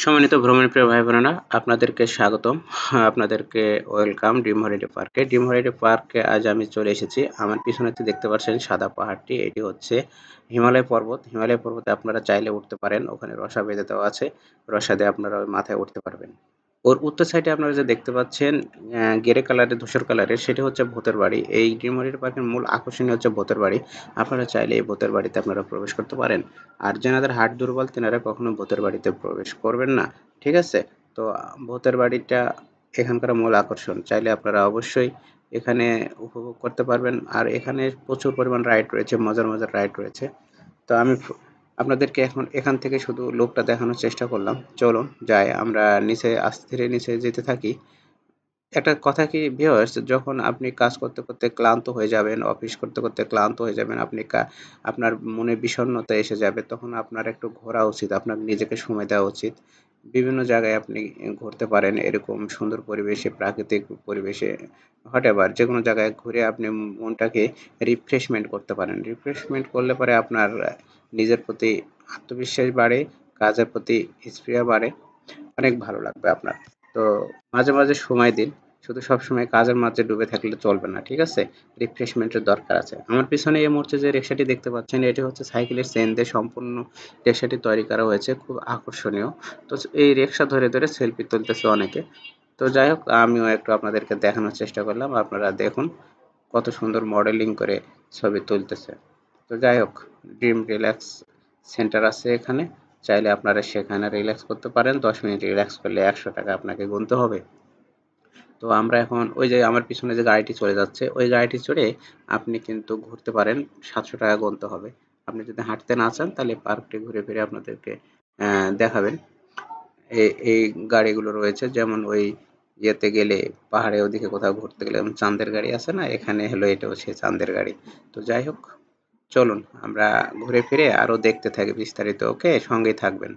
সম্মানিত ভ্রমণপ্রিয় ভাই বোনেরা, আপনাদেরকে স্বাগতম। আপনাদেরকে ওয়েলকাম ড্রিম হলিডে পার্কে। ড্রিম হলিডে পার্কে আজ আমি চলে এসেছি। আমার পিছনেতে দেখতে পাচ্ছেন সাদা পাহাড়টি, এটি হচ্ছে হিমালয় পর্বত। হিমালয় পর্বতে আপনারা চাইলে উঠতে পারেন। ওখানে রসা বেঁধে দেওয়া আছে। রসা দিয়ে আপনারা ওই মাথায় উঠতে পারবেন। ওর উত্তর সাইডে আপনারা যে দেখতে পাচ্ছেন গেরে কালারের, ধূসর কালারের, সেটি হচ্ছে ভূতের বাড়ি। এই ড্রিম হলিডে পার্কের মূল আকর্ষণই হচ্ছে ভূতের বাড়ি। আপনারা চাইলে এই ভূতের বাড়িতে আপনারা প্রবেশ করতে পারেন। আর যেনাদের হার্ট দুর্বল তেনারা কখনো ভূতের বাড়িতে প্রবেশ করবেন না। ঠিক আছে? তো ভূতের বাড়িটা এখানকার মূল আকর্ষণ। চাইলে আপনারা অবশ্যই এখানে উপভোগ করতে পারবেন। আর এখানে প্রচুর পরিমাণ রাইড রয়েছে, মজার, মজার রাইড রয়েছে। তো আমি আপনাদেরকে এখন এখান থেকে শুধু লোকটা দেখানোর চেষ্টা করলাম। চলুন যাই, আমরা নিচে আস্তে ধীরে নিচে যেতে থাকি। একটা কথা কি ভিউয়ার্স, যখন আপনি কাজ করতে, করতে ক্লান্ত হয়ে যাবেন, অফিস করতে, করতে ক্লান্ত হয়ে যাবেন, আপনার মনে বিষণ্ণতা এসে যাবে, তখন আপনার একটু ঘোরা উচিত। আপনার নিজেকে সময় দেওয়া উচিত। বিভিন্ন জায়গায় আপনি ঘুরতে পারেন, এরকম সুন্দর পরিবেশে, প্রাকৃতিক পরিবেশে, হোয়াটএভার যেকোনো জায়গায় ঘুরে আপনি মনটাকে রিফ্রেশমেন্ট করতে পারেন। রিফ্রেশমেন্ট করলে পরে আপনার নিজের প্রতি আত্মবিশ্বাস বাড়ে, কাজের প্রতি স্পৃহা বাড়ে। অনেক ভালো লাগবে আপনার। তো মাঝে, মাঝে সময় দিন। শুধু সবসময় কাজের মাঝে ডুবে থাকলে চলবে না। ঠিক আছে? রিফ্রেশমেন্টের দরকার আছে। আমার পিছনে এই মুহূর্তে যে রিক্সাটি দেখতে পাচ্ছেন, এটি হচ্ছে সাইকেলের চেইন দিয়ে সম্পূর্ণ রিক্সাটি তৈরি করা হয়েছে। খুব আকর্ষণীয়। তো এই রিক্সা ধরে, ধরে সেলফি তুলতেছে অনেকে। তো যাই হোক, আমিও একটু আপনাদেরকে দেখানোর চেষ্টা করলাম। আপনারা দেখুন কত সুন্দর মডেলিং করে ছবি তুলতেছে। তো যাই হোক, ড্রিম রিল্যাক্স সেন্টার আছে এখানে। চাইলে আপনারা সেখানে রিল্যাক্স করতে পারেন। ১০ মিনিট রিল্যাক্স করলে ৳১০০ আপনাকে গুনতে হবে। তো আমরা এখন ওই যে আমার পিছনে যে গাড়িটি চলে যাচ্ছে, ওই গাড়িটি চড়ে আপনি কিন্তু ঘুরতে পারেন। ৳৭০০ গুনতে হবে। আপনি যদি হাঁটতে না চান তাহলে পার্কটি ঘুরে ফিরে আপনাদেরকে দেখাবেন। এই গাড়িগুলো রয়েছে, যেমন ওই ইয়েতে গেলে, পাহাড়ে ওদিকে কোথাও ঘুরতে গেলে যেমন চাঁদের গাড়ি আছে না? এখানে হলো এটাও সেই চাঁদের গাড়ি। তো যাই হোক, চলুন আমরা ঘুরে ফিরে আরো দেখতে থাকি বিস্তারিত। ওকে, সঙ্গেই থাকবেন।